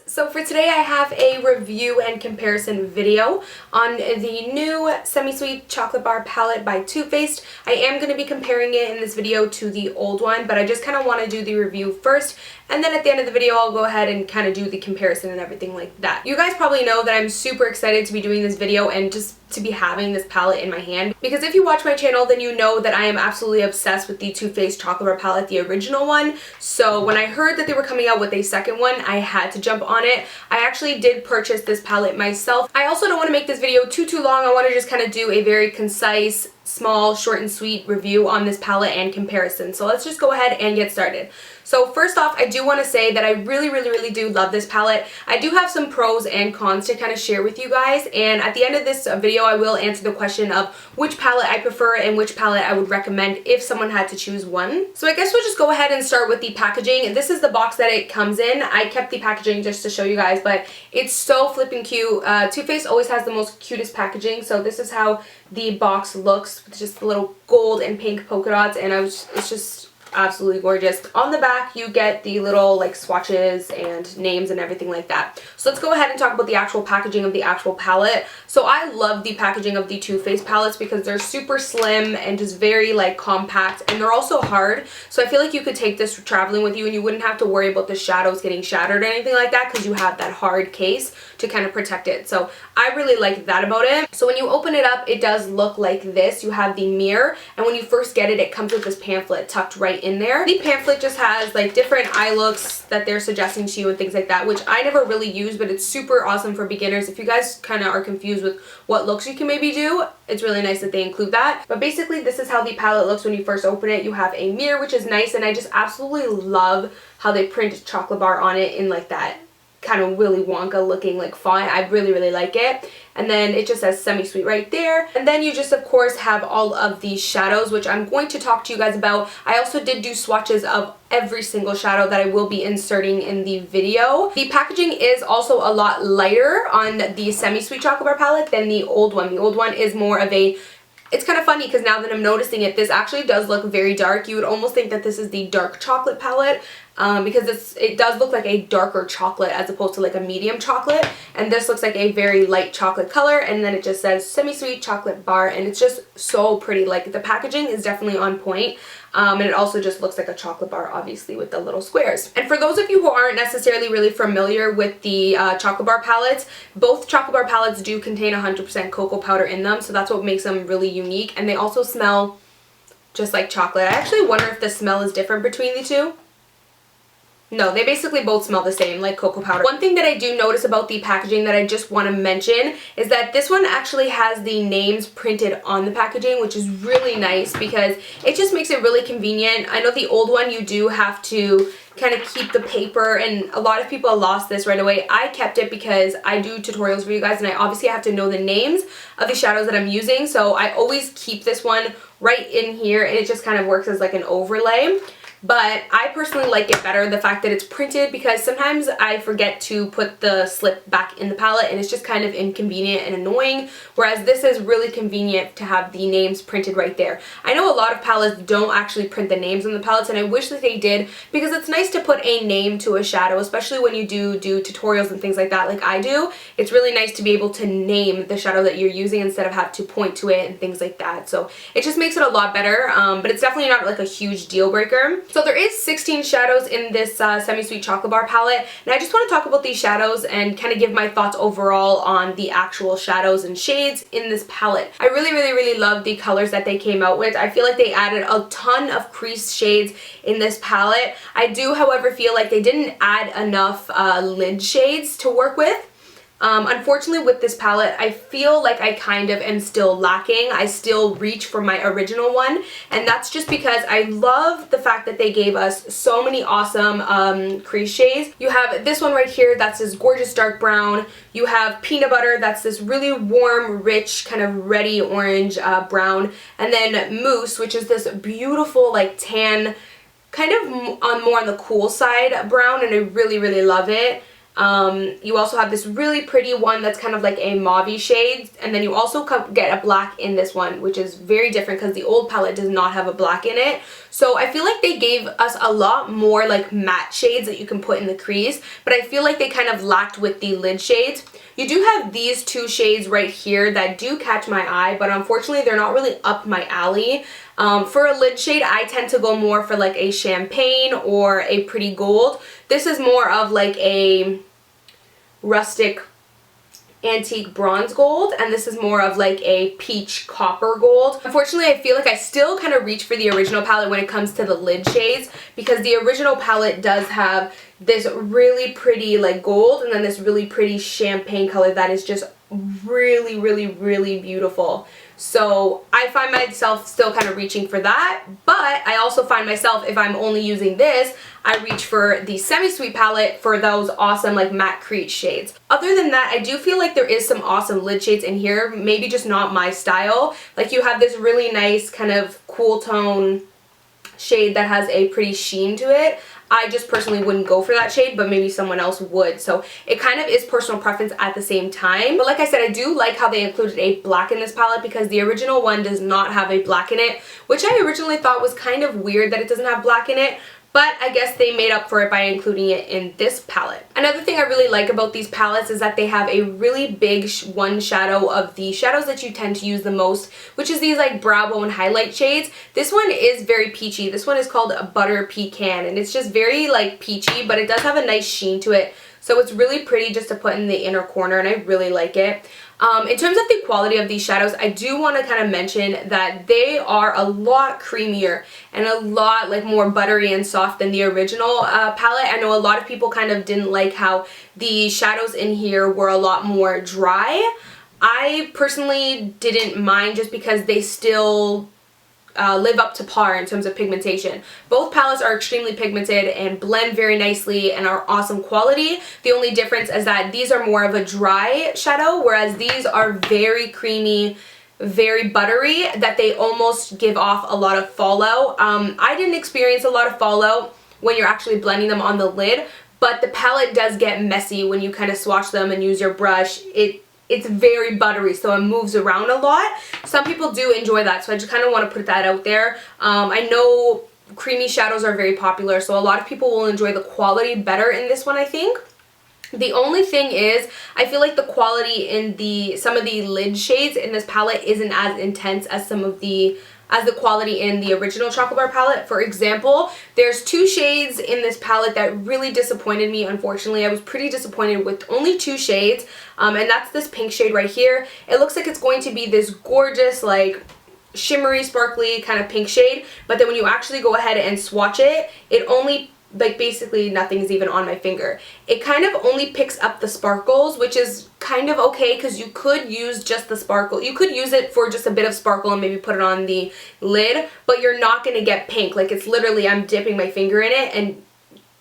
So for today I have a review and comparison video on the new Semi-Sweet Chocolate Bar palette by Too Faced. I am going to be comparing it in this video to the old one, but I just kind of want to do the review first, and then at the end of the video I'll go ahead and kind of do the comparison and everything like that. You guys probably know that I'm super excited to be doing this video and just to be having this palette in my hand, because if you watch my channel then you know that I am absolutely obsessed with the Too Faced Chocolate Bar palette, the original one. So when I heard that they were coming out with a second one, I had to jump on it. I actually did purchase this palette myself. I also don't want to make this video too long. I want to just kind of do a very concise, small, short and sweet review on this palette and comparison. So let's just go ahead and get started. So first off, I do want to say that I really do love this palette. I do have some pros and cons to kind of share with you guys, and at the end of this video I will answer the question of which palette I prefer and which palette I would recommend if someone had to choose one. So I guess we'll just go ahead and start with the packaging. This is the box that it comes in. I kept the packaging just to show you guys, but it's so flipping cute. Too Faced always has the most cutest packaging, so this is how the box looks with just the little gold and pink polka dots, and it's just absolutely gorgeous. On the back you get the little like swatches and names and everything like that. So let's go ahead and talk about the actual packaging of the actual palette. So I love the packaging of the Too Faced palettes because they're super slim and just very like compact, and they're also hard. So I feel like you could take this traveling with you and you wouldn't have to worry about the shadows getting shattered or anything like that, because you have that hard case to kind of protect it. So I really like that about it. So when you open it up, it does look like this. You have the mirror, and when you first get it, it comes with this pamphlet tucked right in there. The pamphlet just has like different eye looks that they're suggesting to you and things like that, which I never really use, but it's super awesome for beginners. If you guys kind of are confused with what looks you can maybe do, it's really nice that they include that. But basically this is how the palette looks when you first open it. You have a mirror, which is nice, and I just absolutely love how they print chocolate bar on it in like that kind of Willy Wonka looking like font. I really like it. And then it just says Semi-Sweet right there. And then you just of course have all of these shadows, which I'm going to talk to you guys about. I also did do swatches of every single shadow that I will be inserting in the video. The packaging is also a lot lighter on the Semi-Sweet Chocolate Bar palette than the old one. The old one is more of a, it's kind of funny because now that I'm noticing it, this actually does look very dark. You would almost think that this is the dark chocolate palette, because it does look like a darker chocolate as opposed to like a medium chocolate, and this looks like a very light chocolate color, and then it just says Semi-Sweet Chocolate Bar, and it's just so pretty. Like the packaging is definitely on point, and it also just looks like a chocolate bar, obviously, with the little squares. And for those of you who aren't necessarily really familiar with the chocolate bar palettes, both chocolate bar palettes do contain 100% cocoa powder in them, so that's what makes them really unique, and they also smell just like chocolate. I actually wonder if the smell is different between the two. No, they basically both smell the same, like cocoa powder. One thing that I do notice about the packaging that I just want to mention is that this one actually has the names printed on the packaging, which is really nice because it just makes it really convenient. I know the old one you do have to kind of keep the paper, and a lot of people lost this right away. I kept it because I do tutorials for you guys, and I obviously have to know the names of the shadows that I'm using, so I always keep this one right in here, and it just kind of works as like an overlay. But I personally like it better, the fact that it's printed, because sometimes I forget to put the slip back in the palette and it's just kind of inconvenient and annoying, whereas this is really convenient to have the names printed right there. I know a lot of palettes don't actually print the names on the palettes, and I wish that they did, because it's nice to put a name to a shadow, especially when you do tutorials and things like that like I do. It's really nice to be able to name the shadow that you're using instead of have to point to it and things like that. So it just makes it a lot better, but it's definitely not like a huge deal breaker. So there is 16 shadows in this Semi-Sweet Chocolate Bar palette, and I just want to talk about these shadows and kind of give my thoughts overall on the actual shadows and shades in this palette. I really love the colors that they came out with. I feel like they added a ton of crease shades in this palette. I do, however, feel like they didn't add enough lid shades to work with. Unfortunately with this palette, I feel like I kind of am still lacking. I still reach for my original one, and that's just because I love the fact that they gave us so many awesome crease shades. You have this one right here, that's this gorgeous dark brown. You have Peanut Butter, that's this really warm, rich, kind of reddy orange brown. And then Mousse, which is this beautiful like tan, kind of more on the cool side brown, and I really love it. You also have this really pretty one that's kind of like a mauve shade, and then you also get a black in this one, which is very different because the old palette does not have a black in it. So I feel like they gave us a lot more like matte shades that you can put in the crease, but I feel like they kind of lacked with the lid shades. You do have these two shades right here that do catch my eye, but unfortunately they're not really up my alley. For a lid shade, I tend to go more for like a champagne or a pretty gold. This is more of like a rustic antique bronze gold, and this is more of like a peach copper gold. Unfortunately, I feel like I still kind of reach for the original palette when it comes to the lid shades, because the original palette does have this really pretty like gold and then this really pretty champagne color that is just really, really, really beautiful. So I find myself still kind of reaching for that, but I also find myself, if I'm only using this, I reach for the Semi-Sweet palette for those awesome like matte crease shades. Other than that, I do feel like there is some awesome lid shades in here, maybe just not my style. Like you have this really nice kind of cool tone shade that has a pretty sheen to it. I just personally wouldn't go for that shade, but maybe someone else would. So it kind of is personal preference at the same time. But like I said, I do like how they included a black in this palette, because the original one does not have a black in it, which I originally thought was kind of weird that it doesn't have black in it. But I guess they made up for it by including it in this palette. Another thing I really like about these palettes is that they have a really big one shadow of the shadows that you tend to use the most, which is these like brow bone highlight shades. This one is very peachy. This one is called a Butter Pecan, and it's just very like peachy, but it does have a nice sheen to it. So it's really pretty just to put in the inner corner, and I really like it. In terms of the quality of these shadows, I do want to kind of mention that they are a lot creamier and a lot like more buttery and soft than the original palette. I know a lot of people kind of didn't like how the shadows in here were a lot more dry. I personally didn't mind, just because they still live up to par in terms of pigmentation. Both palettes are extremely pigmented and blend very nicely and are awesome quality. The only difference is that these are more of a dry shadow, whereas these are very creamy, very buttery, that they almost give off a lot of fallout. I didn't experience a lot of fallout when you're actually blending them on the lid, but the palette does get messy when you kind of swatch them and use your brush. It's very buttery, so it moves around a lot. Some people do enjoy that, so I just kind of want to put that out there. I know creamy shadows are very popular, so a lot of people will enjoy the quality better in this one, I think. The only thing is, I feel like the quality in some of the lid shades in this palette isn't as intense as the quality in the original Chocolate Bar palette. For example, there's two shades in this palette that really disappointed me, unfortunately. I was pretty disappointed with only two shades, and that's this pink shade right here. It looks like it's going to be this gorgeous, like, shimmery, sparkly kind of pink shade, but then when you actually go ahead and swatch it, it only, like, basically nothing's even on my finger. It kind of only picks up the sparkles, which is kind of okay, because you could use just the sparkle. You could use it for just a bit of sparkle and maybe put it on the lid, but you're not going to get pink. Like, it's literally, I'm dipping my finger in it and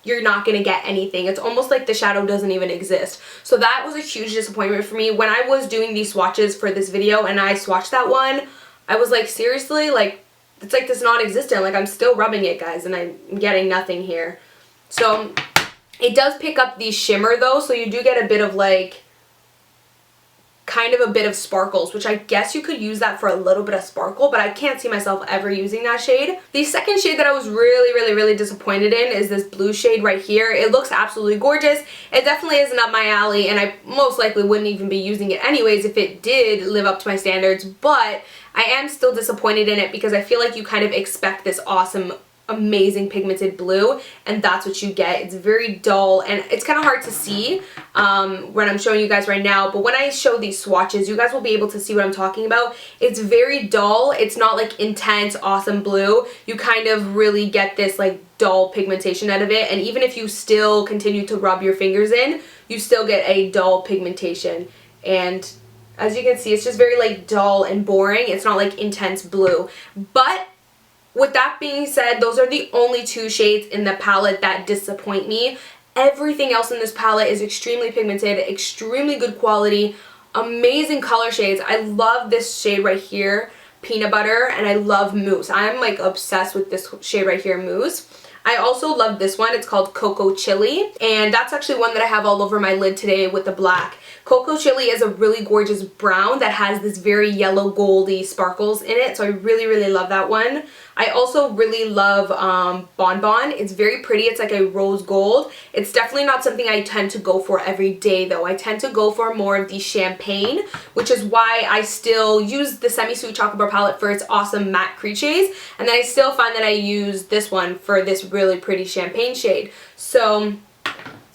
you're not going to get anything. It's almost like the shadow doesn't even exist. So that was a huge disappointment for me. When I was doing these swatches for this video and I swatched that one, I was like, seriously? Like, it's like this non-existent. Like, I'm still rubbing it, guys, and I'm getting nothing here. So it does pick up the shimmer though, so you do get a bit of like, kind of a bit of sparkles, which I guess you could use that for a little bit of sparkle, but I can't see myself ever using that shade. The second shade that I was really disappointed in is this blue shade right here. It looks absolutely gorgeous. It definitely isn't up my alley, and I most likely wouldn't even be using it anyways if it did live up to my standards, but I am still disappointed in it because I feel like you kind of expect this awesome, amazing pigmented blue, and that's what you get. It's very dull, and it's kind of hard to see when I'm showing you guys right now, but when I show these swatches, you guys will be able to see what I'm talking about. It's very dull. It's not like intense, awesome blue. You kind of really get this like dull pigmentation out of it, and even if you still continue to rub your fingers in, you still get a dull pigmentation. And as you can see, it's just very like dull and boring. It's not like intense blue. But with that being said, those are the only two shades in the palette that disappoint me. Everything else in this palette is extremely pigmented, extremely good quality, amazing color shades. I love this shade right here, Peanut Butter, and I love Mousse. I'm like obsessed with this shade right here, Mousse. I also love this one. It's called Cocoa Chili, and that's actually one that I have all over my lid today with the black. Cocoa Chili is a really gorgeous brown that has this very yellow goldy sparkles in it, so I really, really love that one. I also really love Bonbon. It's very pretty. It's like a rose gold. It's definitely not something I tend to go for every day though. I tend to go for more of the champagne, which is why I still use the Semi-Sweet Chocolate Bar palette for its awesome matte crease shades, and then I still find that I use this one for this really pretty champagne shade. So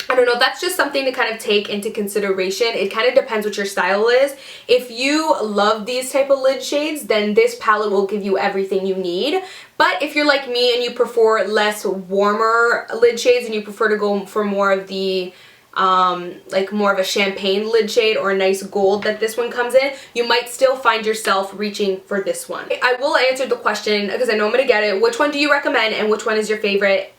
I don't know, that's just something to kind of take into consideration. It kind of depends what your style is. If you love these type of lid shades, then this palette will give you everything you need. But if you're like me and you prefer less warmer lid shades and you prefer to go for more of the like more of a champagne lid shade or a nice gold that this one comes in, you might still find yourself reaching for this one. I will answer the question because I know I'm going to get it. Which one do you recommend and which one is your favorite?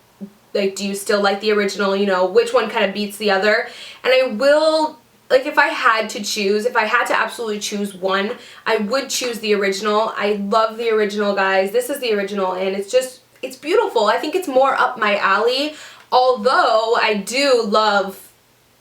Like, do you still like the original? You know, which one kind of beats the other? And I will, like, if I had to choose, if I had to absolutely choose one, I would choose the original. I love the original, guys. This is the original, and it's just, it's beautiful. I think it's more up my alley, although I do love,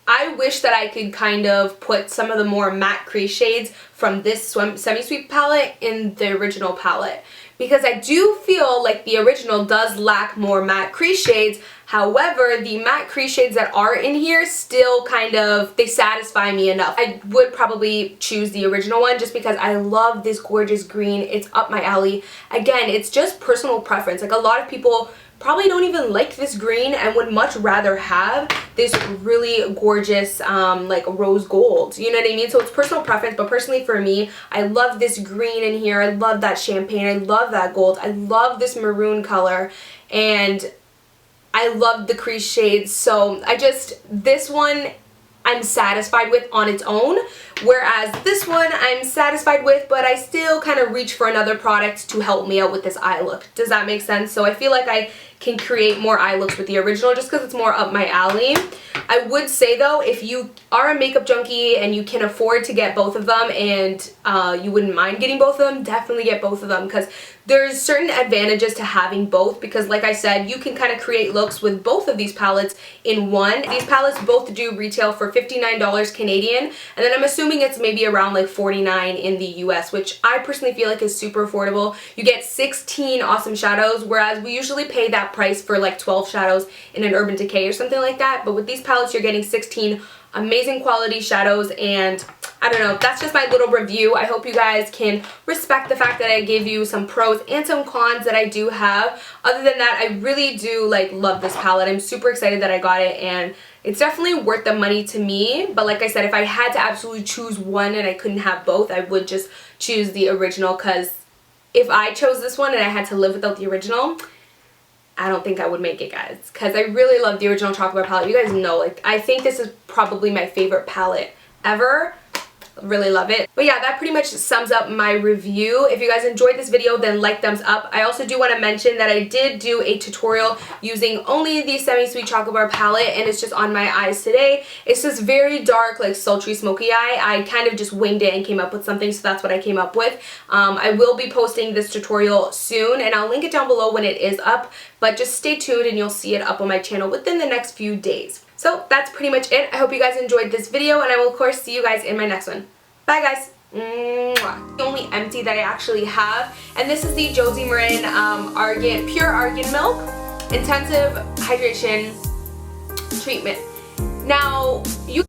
I wish that I could kind of put some of the more matte crease shades from this Semi-Sweet palette in the original palette, because I do feel like the original does lack more matte crease shades. However, the matte crease shades that are in here still kind of, they satisfy me enough. I would probably choose the original one just because I love this gorgeous green. It's up my alley. Again, it's just personal preference. Like, a lot of people probably don't even like this green and would much rather have this really gorgeous like rose gold, you know what I mean? So it's personal preference, but personally for me, I love this green in here. I love that champagne. I love that gold. I love this maroon color, and I love the crease shades. So this one I'm satisfied with on its own, whereas this one I'm satisfied with, but I still kind of reach for another product to help me out with this eye look. Does that make sense? So I feel like I can create more eye looks with the original just because it's more up my alley. I would say though, if you are a makeup junkie and you can afford to get both of them and you wouldn't mind getting both of them, definitely get both of them, because there's certain advantages to having both, because like I said, you can kind of create looks with both of these palettes in one. These palettes both do retail for $59 Canadian, and then I'm assuming it's maybe around like $49 in the US, which I personally feel like is super affordable. You get 16 awesome shadows, whereas we usually pay that price for like 12 shadows in an Urban Decay or something like that, but with these palettes you're getting 16 amazing quality shadows, and I don't know, that's just my little review. I hope you guys can respect the fact that I gave you some pros and some cons that I do have. Other than that, I really do like love this palette. I'm super excited that I got it, and it's definitely worth the money to me. But like I said, if I had to absolutely choose one and I couldn't have both, I would just choose the original, because if I chose this one and I had to live without the original, I don't think I would make it, guys, because I really love the original Chocolate Bar palette. You guys know, like, I think this is probably my favorite palette ever. Really love it. But yeah, that pretty much sums up my review. If you guys enjoyed this video, then like, thumbs up. I also do want to mention that I did do a tutorial using only the Semi-Sweet Chocolate Bar palette, and it's just on my eyes today. It's this very dark, like sultry smoky eye. I kind of just winged it and came up with something, so that's what I came up with. I will be posting this tutorial soon, and I'll link it down below when it is up, but just stay tuned and you'll see it up on my channel within the next few days. So that's pretty much it. I hope you guys enjoyed this video, and I will of course see you guys in my next one. Bye guys. Mwah. The only empty that I actually have, and this is the Josie Marin Pure Argan Milk Intensive Hydration Treatment. Now, you